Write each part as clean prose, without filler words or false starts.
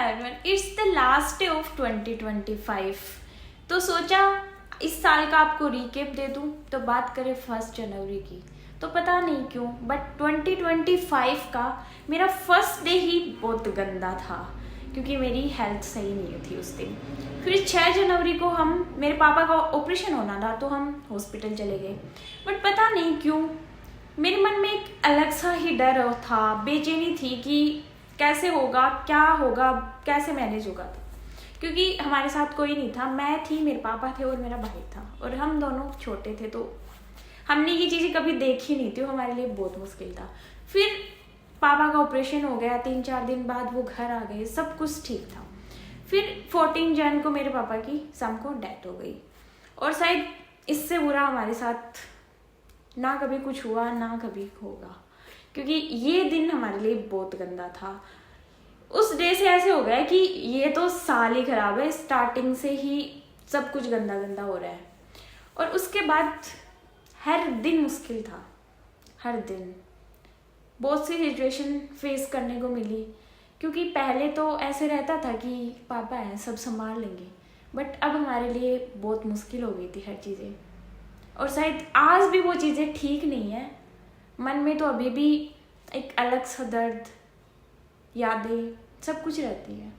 Everyone, it's the last day of 2025। तो सोचा इस साल का आपको रिकेप दे दूं। तो बात करें 1 जनवरी की, तो पता नहीं क्यों बट 2025 का मेरा फर्स्ट डे ही बहुत गंदा था, क्योंकि मेरी हेल्थ सही नहीं थी उस दिन। फिर 6 जनवरी को मेरे पापा का ऑपरेशन होना था, तो हम हॉस्पिटल चले गए। बट पता नहीं क्यों मेरे मन में एक अलग सा ही डर था, बेचैनी थी कि कैसे होगा, क्या होगा, कैसे मैनेज होगा। क्योंकि हमारे साथ कोई नहीं था, मैं थी, मेरे पापा थे और मेरा भाई था, और हम दोनों छोटे थे, तो हमने ये चीज़ें कभी देखी नहीं थी, वो हमारे लिए बहुत मुश्किल था। फिर पापा का ऑपरेशन हो गया, 3-4 दिन बाद वो घर आ गए, सब कुछ ठीक था। फिर 14 जन को मेरे पापा की शाम को डेथ हो गई, और शायद इससे बुरा हमारे साथ ना कभी कुछ हुआ ना कभी होगा, क्योंकि ये दिन हमारे लिए बहुत गंदा था। उस डे से ऐसे हो गया कि ये तो साल ही खराब है, स्टार्टिंग से ही सब कुछ गंदा गंदा हो रहा है। और उसके बाद हर दिन मुश्किल था, हर दिन बहुत सी सिचुएशन फेस करने को मिली। क्योंकि पहले तो ऐसे रहता था कि पापा हैं, सब संभाल लेंगे, बट अब हमारे लिए बहुत मुश्किल हो गई थी हर चीज़ें। और शायद आज भी वो चीज़ें ठीक नहीं है, मन में तो अभी भी एक अलग सा दर्द, यादें, सब कुछ रहती है।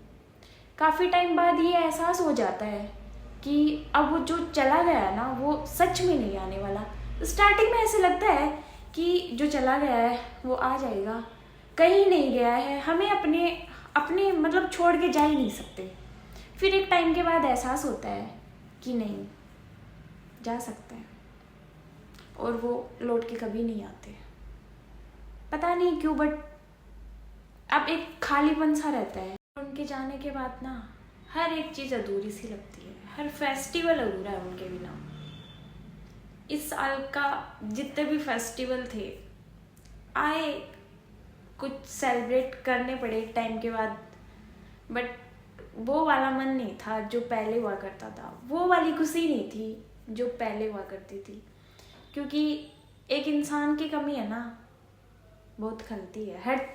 काफ़ी टाइम बाद ये एहसास हो जाता है कि अब वो जो चला गया है ना, वो सच में नहीं आने वाला। स्टार्टिंग में ऐसे लगता है कि जो चला गया है वो आ जाएगा, कहीं नहीं गया है, हमें अपने अपने मतलब छोड़ के जा ही नहीं सकते। फिर एक टाइम के बाद एहसास होता है कि नहीं, जा सकते हैं, और वो लौट के कभी नहीं आते। पता नहीं क्यों बट अब एक खालीपन सा रहता है। उनके जाने के बाद ना हर एक चीज़ अधूरी सी लगती है, हर फेस्टिवल अधूरा है उनके बिना। इस साल का जितने भी फेस्टिवल थे आए, कुछ सेलिब्रेट करने पड़े एक टाइम के बाद, बट वो वाला मन नहीं था जो पहले हुआ करता था, वो वाली खुशी नहीं थी जो पहले हुआ करती थी। क्योंकि एक इंसान की कमी है ना, बहुत खलती है, हर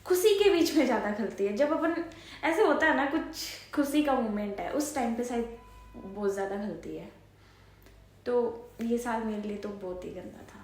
खुशी के बीच में ज़्यादा खलती है। जब अपन ऐसे होता है ना, कुछ खुशी का मोमेंट है, उस टाइम पे शायद बहुत ज़्यादा खलती है। तो ये साल मेरे लिए तो बहुत ही गंदा था।